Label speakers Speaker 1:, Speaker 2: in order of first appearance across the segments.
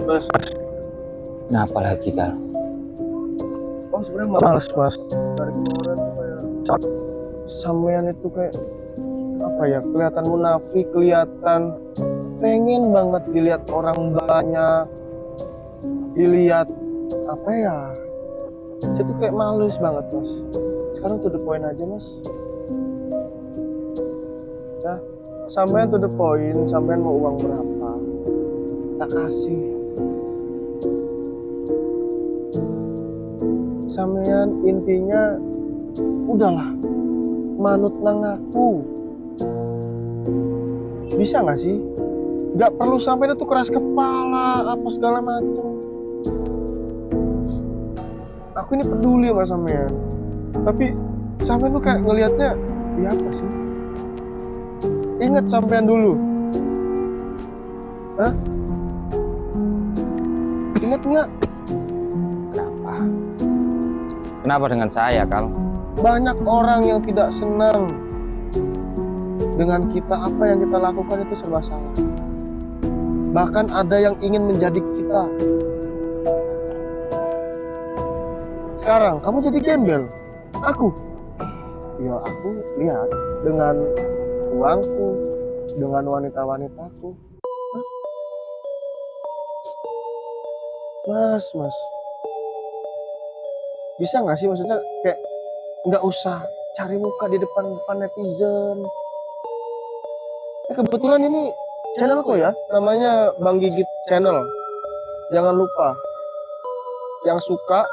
Speaker 1: Mas.
Speaker 2: Kenapa lagi, Kal?
Speaker 1: Oh sebenarnya males mas. Dari kemarin tuh kayak sampean itu kayak apa ya, kelihatan munafik, kelihatan pengen banget dilihat orang banyak, dilihat apa ya. Saya tuh kayak males banget mas. Sekarang to the point aja mas. Ya, sampean to the point, sampean mau uang berapa? Tak kasih. Sampean intinya udahlah, manut nang aku. Bisa nggak sih? Nggak perlu sampai itu keras kepala apa segala macem. Aku ini peduli sama sampean, tapi sampean tuh kayak ngelihatnya ya apa sih? Ingat sampean dulu. Hah? Ingat nggak?
Speaker 2: Kenapa? Kenapa dengan saya, Kal?
Speaker 1: Banyak orang yang tidak senang dengan kita, apa yang kita lakukan itu serba salah. Bahkan ada yang ingin menjadi kita. Sekarang kamu jadi gembel. Aku, ya aku lihat dengan uangku, dengan wanita-wanitaku. Hah? Mas, bisa nggak sih, maksudnya kayak nggak usah cari muka di depan netizen. Kebetulan ini channelku ya, namanya Bang Gigit Channel. Jangan lupa yang suka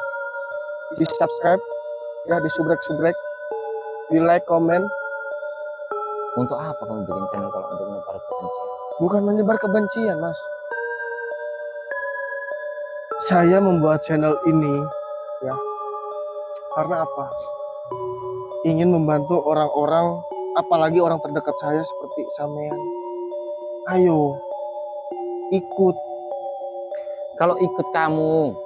Speaker 1: di subscribe, ya di subrek, di like, komen.
Speaker 2: Untuk apa kamu bikin channel kalau untuk menyebar kebencian?
Speaker 1: Bukan menyebar kebencian mas. Saya membuat channel ini ya karena apa? Ingin membantu orang-orang, apalagi orang terdekat saya seperti sampean. Ayo ikut.
Speaker 2: Kalau ikut kamu,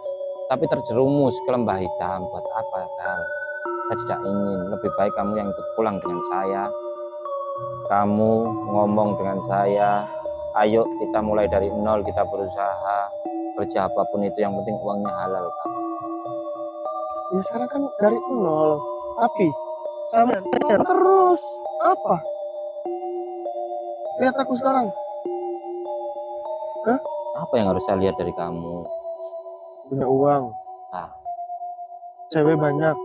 Speaker 2: tapi terjerumus ke lembah hitam, buat apa, Kal? Saya tidak ingin. Lebih baik kamu yang ikut pulang dengan saya. Kamu ngomong dengan saya, ayo kita mulai dari nol, kita berusaha. Kerja apapun itu, yang penting uangnya halal, Kal.
Speaker 1: Ya sekarang kan dari nol, tapi sampean terus apa? Lihat aku sekarang. Hah?
Speaker 2: Apa yang harus saya lihat dari kamu?
Speaker 1: Punya uang.
Speaker 2: Ah.
Speaker 1: Cewek banyak.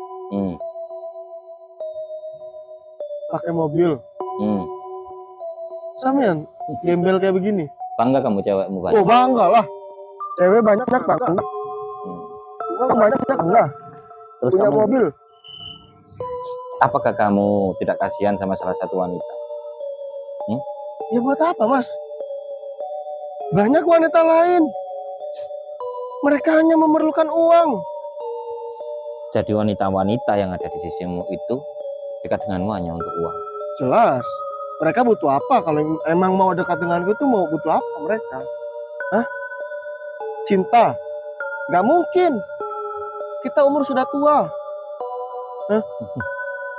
Speaker 1: Pakai mobil. Sampean gembel kayak begini.
Speaker 2: Bangga kamu cewekmu banyak?
Speaker 1: Oh bangga lah. Cewek banyak bangga. Uang banyak bangga.
Speaker 2: Terus
Speaker 1: punya
Speaker 2: kamu,
Speaker 1: mobil.
Speaker 2: Apakah kamu tidak kasihan sama salah satu wanita?
Speaker 1: Ya buat apa mas? Banyak wanita lain. Mereka hanya memerlukan uang.
Speaker 2: Jadi wanita-wanita yang ada di sisimu itu dekat denganmu hanya untuk uang?
Speaker 1: Jelas. Mereka butuh apa? Kalau emang mau dekat denganku itu mau butuh apa mereka? Hah? Cinta? Gak mungkin. Kita umur sudah tua. Hah?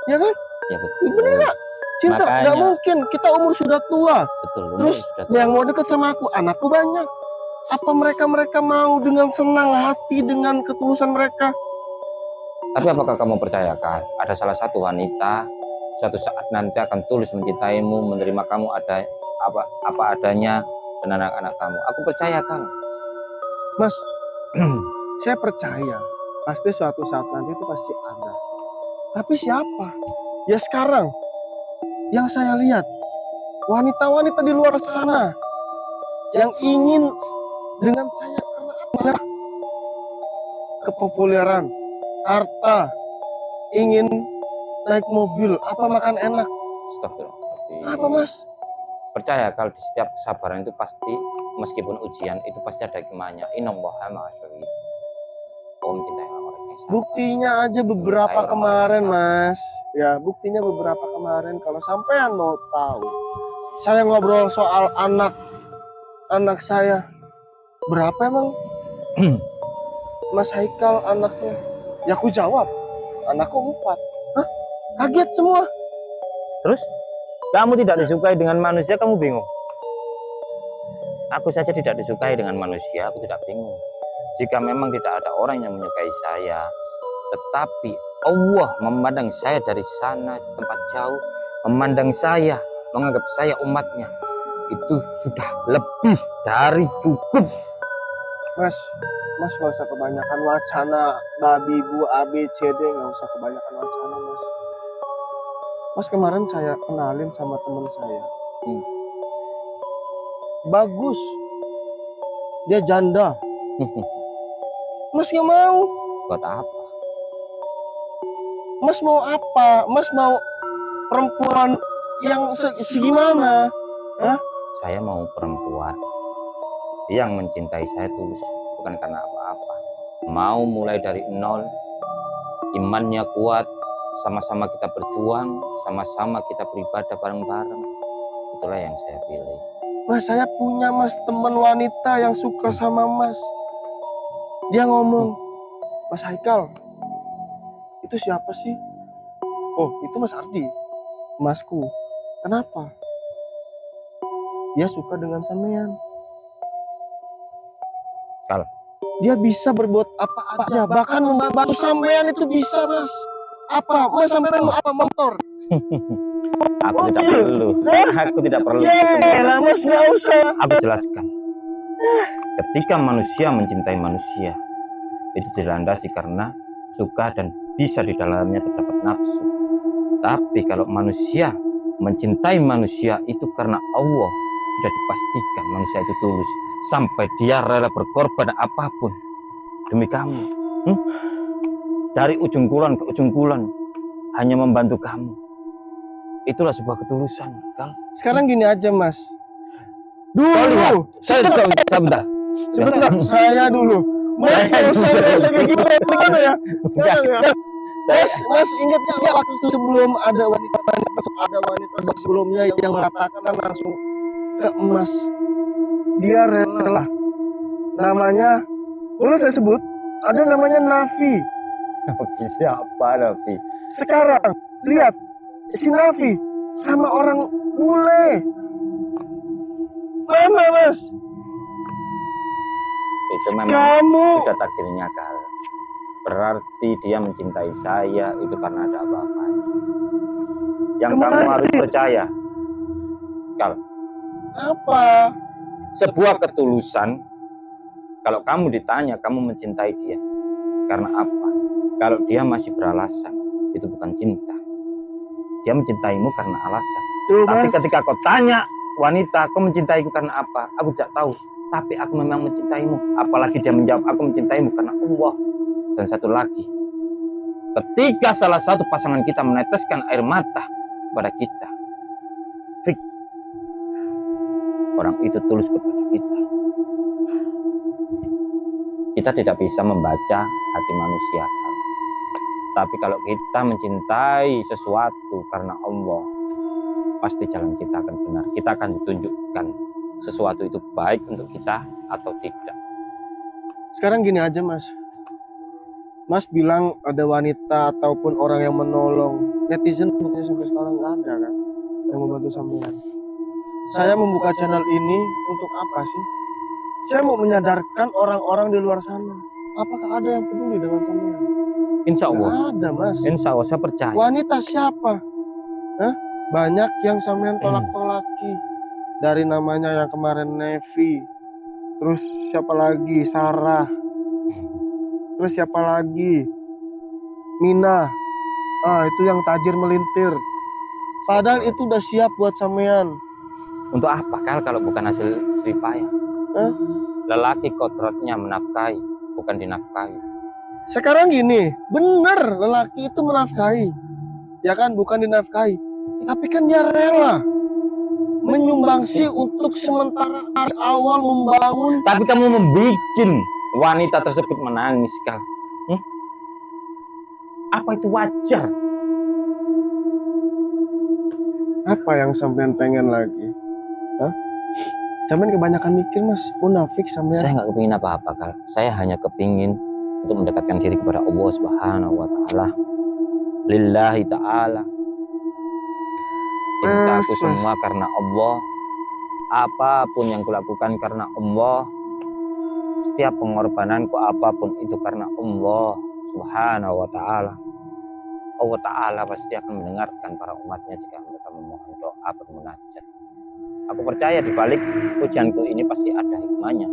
Speaker 1: Ya kan?
Speaker 2: Ya betul.
Speaker 1: Bener gak? Cinta?
Speaker 2: Makanya,
Speaker 1: gak mungkin. Kita umur sudah tua.
Speaker 2: Betul.
Speaker 1: Terus yang mau deket sama aku, anakku banyak. Apa mereka mau dengan senang hati, dengan ketulusan mereka?
Speaker 2: Tapi apakah kamu percayakan ada salah satu wanita suatu saat nanti akan tulus mencintaimu, menerima kamu ada apa adanya dan anak-anak kamu? Aku percayakan.
Speaker 1: Mas, saya percaya pasti suatu saat nanti itu pasti ada. Tapi siapa? Ya sekarang yang saya lihat wanita-wanita di luar sana yang ingin dengan saya karena apa? Kepopuleran, harta, ingin naik mobil, apa makan enak.
Speaker 2: Astagfirullah.
Speaker 1: Apa mas?
Speaker 2: Percaya kalau di setiap kesabaran itu pasti, meskipun ujian itu pasti ada hikmahnya. Innallaha ma'as-sabirin. Mencintai orang yang sabar.
Speaker 1: Buktinya aja beberapa kemarin mas. Ya buktinya beberapa kemarin. Kalau sampean mau tahu, saya ngobrol soal anak saya. Berapa emang? Mas Haikal anaknya. Ya aku jawab, anakku 4. Hah? Kaget semua.
Speaker 2: Terus kamu tidak disukai dengan manusia, kamu bingung. Aku saja tidak disukai dengan manusia, aku tidak bingung. Jika memang tidak ada orang yang menyukai saya, tetapi Allah memandang saya dari sana tempat jauh, memandang saya, menganggap saya umatnya, itu sudah lebih dari cukup.
Speaker 1: Mas nggak usah kebanyakan wacana babi bu A B C D, nggak usah kebanyakan wacana mas. Mas kemarin saya kenalin sama teman saya. Bagus, dia janda. Mas nggak mau.
Speaker 2: Buat apa?
Speaker 1: Mas mau apa? Mas mau perempuan yang segimana? Hah?
Speaker 2: Saya mau perempuan yang mencintai saya tulus, bukan karena apa-apa. Mau mulai dari nol, imannya kuat, sama-sama kita berjuang, sama-sama kita beribadah bareng-bareng. Itulah yang saya pilih.
Speaker 1: Mas, saya punya mas teman wanita yang suka sama mas. Dia ngomong, Mas Haikal, itu siapa sih? Oh, itu Mas Ardi, masku. Kenapa? Dia suka dengan sampean.
Speaker 2: Kal,
Speaker 1: dia bisa berbuat apa aja, bahkan membantu sampean itu bisa mas. Apa? Mas sampean mau apa? Motor?
Speaker 2: Aku tidak perlu. Aku tidak perlu.
Speaker 1: Ya, mas nggak usah.
Speaker 2: Aku jelaskan. Ketika manusia mencintai manusia, itu dilandasi karena suka dan bisa di dalamnya terdapat nafsu. Tapi kalau manusia mencintai manusia itu karena Allah, sudah dipastikan manusia itu tulus sampai dia rela berkorban apapun demi kamu. Dari ujung kulon ke ujung kulon hanya membantu kamu. Itulah sebuah ketulusan, Kal.
Speaker 1: Sekarang gini aja, Mas.
Speaker 2: Dulu, sebentar.
Speaker 1: Saya dulu. Mas, nggak usah kayak gimana ya? Sekarang ya. Mas ingat nggak waktu sebelum ada wanita sebelumnya yang mengatakan langsung ke Mas, dia rela. Namanya, boleh saya sebut? Ada namanya Nafi.
Speaker 2: Nafi siapa Nafi?
Speaker 1: Sekarang lihat si Nafi sama orang bule. Mana mas?
Speaker 2: Itu memang
Speaker 1: Kamu
Speaker 2: sudah takdirnya, Kal. Berarti dia mencintai saya itu karena ada apa-apanya. Yang kamu harus percaya, Kal.
Speaker 1: Apa?
Speaker 2: Sebuah ketulusan. Kalau kamu ditanya kamu mencintai dia karena apa? Kalau dia masih beralasan, itu bukan cinta. Dia mencintaimu karena alasan. Tapi ketika kau tanya wanita, kau mencintaiku karena apa? Aku tidak tahu. Tapi aku memang mencintaimu. Apalagi dia menjawab, aku mencintaimu karena Allah. Dan satu lagi, ketika salah satu pasangan kita meneteskan air mata kepada kita, fik, orang itu tulus kepada kita. Kita tidak bisa membaca hati manusia. Tapi kalau kita mencintai sesuatu karena Allah, pasti jalan kita akan benar. Kita akan ditunjukkan sesuatu itu baik untuk kita atau tidak.
Speaker 1: Sekarang gini aja mas. Mas bilang ada wanita ataupun orang yang menolong. Netizen buktinya sampai sekarang nggak ada kan yang membantu sampean. Saya membuka channel ini untuk apa sih? Saya mau menyadarkan orang-orang di luar sana. Apakah ada yang peduli dengan sampean?
Speaker 2: Insya Allah.
Speaker 1: Nggak ada mas.
Speaker 2: Insya Allah saya percaya.
Speaker 1: Wanita siapa? Hah? Banyak yang sampean tolak-tolaki. Dari namanya yang kemarin Nevi. Terus siapa lagi? Sarah. Terus siapa lagi? Mina. Itu yang tajir melintir. Padahal itu udah siap buat sampean.
Speaker 2: Untuk apa Kal kalau bukan hasil jeripayah? Lelaki kodratnya menafkahi, bukan dinafkahi.
Speaker 1: Sekarang gini, bener lelaki itu menafkahi, ya kan, bukan dinafkahi. Tapi kan dia rela menyumbangsi untuk sementara dari awal membangun.
Speaker 2: Tapi kamu membuat wanita tersebut menangis, Kal. Apa itu wajar?
Speaker 1: Apa yang sampean pengen lagi? Sampean kebanyakan mikir mas, munafik sampean.
Speaker 2: Saya nggak kepingin apa-apa, Kal. Saya hanya kepingin untuk mendekatkan diri kepada Allah Subhanahu wa Ta'ala. Lillahi Ta'ala. Cintaku semua karena Allah. apapun yang kulakukan karena Allah, setiap pengorbananku apapun itu karena Allah Subhanahu wa ta'ala. Allah Ta'ala pasti akan mendengarkan para umatnya jika mereka memohon doa bermunajat. Aku percaya di balik ujianku ini pasti ada hikmahnya.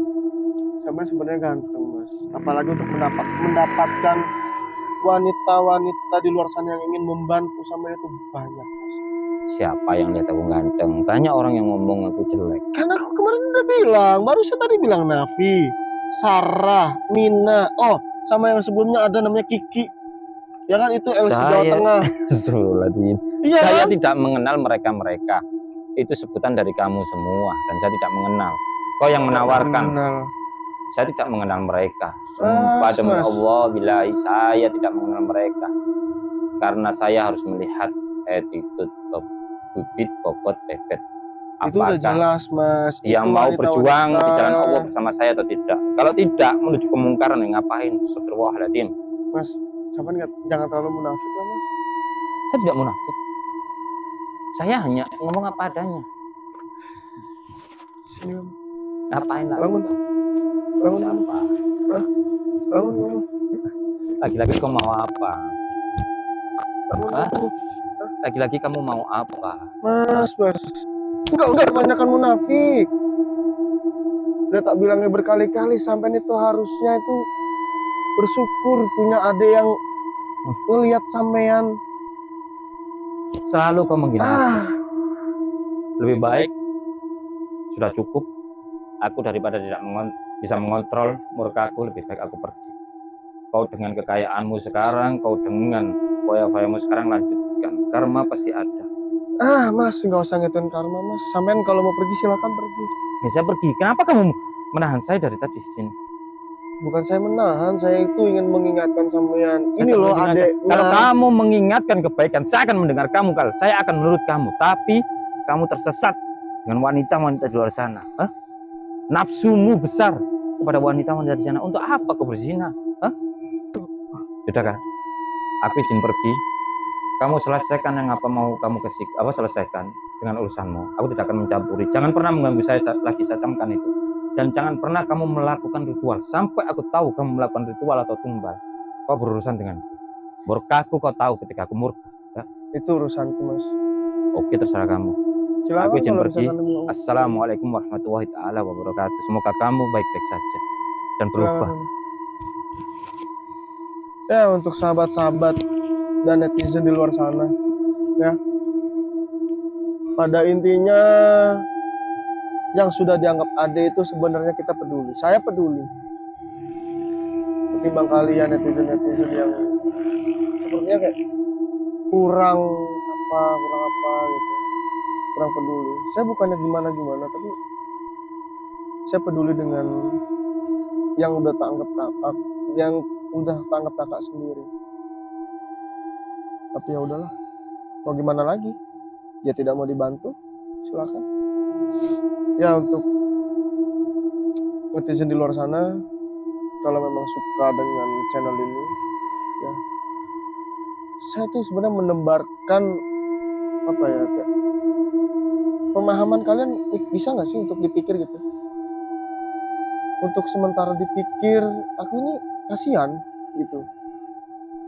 Speaker 1: Sampai sebenarnya ganteng mas, apalagi untuk mendapatkan wanita-wanita di luar sana yang ingin membantu sampai itu banyak mas.
Speaker 2: Siapa yang lihat aku ganteng? Banyak orang yang ngomong aku jelek.
Speaker 1: Karena aku kemarin udah bilang, baru saya tadi bilang Nafi, Sarah, Mina, oh sama yang sebelumnya ada namanya Kiki, ya kan itu LC Jawa Tengah.
Speaker 2: Astagfirullahaladzim.
Speaker 1: Iya
Speaker 2: Saya
Speaker 1: kan?
Speaker 2: tidak mengenal mereka-mereka. Itu sebutan dari kamu semua dan saya tidak mengenal. Kau yang menawarkan. Saya tidak mengenal mereka. Sumpah demi
Speaker 1: Mas.
Speaker 2: Allah, billahi saya tidak mengenal mereka. Karena saya harus melihat attitude bibit, bobot, bebet.
Speaker 1: Itu udah jelas mas.
Speaker 2: Dia
Speaker 1: itu
Speaker 2: mau
Speaker 1: wanita-wanita
Speaker 2: berjuang di jalan Allah bersama saya atau tidak. Kalau tidak, menuju kemungkaran, ngapain? Astagfirullahaladzim.
Speaker 1: Mas, sampai jangan terlalu munafik lah mas.
Speaker 2: Saya tidak munafik. Saya hanya ngomong apa adanya.
Speaker 1: Sini om.
Speaker 2: Ngapain lah?
Speaker 1: Bangun. Bangun apa? Bangun.
Speaker 2: Lagi-lagi kau mau apa?
Speaker 1: Bangun.
Speaker 2: Lagi-lagi kamu mau apa?
Speaker 1: Mas. Enggak kebanyakan munafik. Udah tak bilangnya berkali-kali sampai itu harusnya itu bersyukur punya adik yang ngelihat sampean.
Speaker 2: Selalu kau menghina. Lebih baik sudah cukup. Aku daripada tidak bisa mengontrol murkaku, lebih baik aku pergi. Kau dengan kekayaanmu sekarang, kau dengan foya-foyamu sekarang lanjutkan. Karma pasti ada.
Speaker 1: Mas, nggak usah ngituin karma mas. Sampean kalau mau pergi silakan pergi.
Speaker 2: Ya, saya pergi. Kenapa kamu menahan saya dari tadi di sini?
Speaker 1: Bukan saya menahan, saya itu ingin mengingatkan sampean. Ini loh adek.
Speaker 2: Kalau kamu mengingatkan kebaikan, saya akan mendengar kamu. Kalau saya akan menurut kamu, tapi kamu tersesat dengan wanita-wanita di luar sana. Nafsumu besar kepada wanita-wanita di sana. Untuk apa kau berzina? Sudah kan? Aku izin pergi. Kamu selesaikan yang apa mau kamu selesaikan dengan urusanmu. Aku tidak akan mencampuri. Jangan pernah mengganggu saya lagi, saya camkan itu. Dan jangan pernah kamu melakukan ritual. Sampai aku tahu kamu melakukan ritual atau tumbal, kau berurusan dengan murkaku. Kau tahu ketika aku murka. Ya? Itu urusanku mas. Oke, terserah kamu. Silakan, aku izin pergi. Assalamualaikum warahmatullahi taala wabarakatuh. Semoga kamu baik-baik saja dan berubah. Ya, untuk sahabat-sahabat dan netizen di luar sana, ya, pada intinya yang sudah dianggap ade itu sebenarnya kita peduli. Saya peduli. Ketimbang kalian netizen-netizen yang sepertinya kayak kurang apa gitu, kurang peduli. Saya bukannya gimana, tapi saya peduli dengan yang udah tanggap kakak sendiri. Tapi ya udahlah, mau gimana lagi? Dia tidak mau dibantu, silakan. Ya, untuk netizen di luar sana, kalau memang suka dengan channel ini, ya, saya tuh sebenarnya menebarkan apa ya, kayak pemahaman kalian bisa nggak sih untuk dipikir gitu? Untuk sementara dipikir, aku ini kasihan gitu.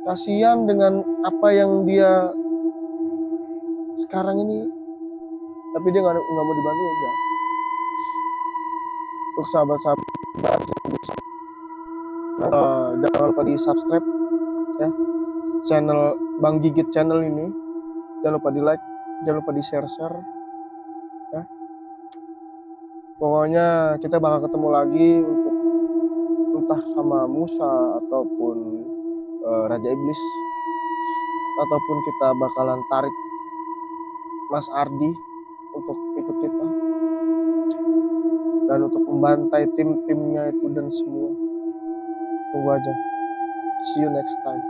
Speaker 2: Kasihan dengan apa yang dia sekarang ini, tapi dia nggak mau dibantu, ya udah. Untuk sahabat-sahabat, jangan lupa di subscribe ya channel Bang Gigit channel ini. Jangan lupa di like, jangan lupa di share ya. Pokoknya kita bakal ketemu lagi untuk entah sama Musa ataupun Raja Iblis, ataupun kita bakalan tarik Mas Ardi untuk ikut kita dan untuk membantai tim-timnya itu dan semua. Tunggu aja. See you next time.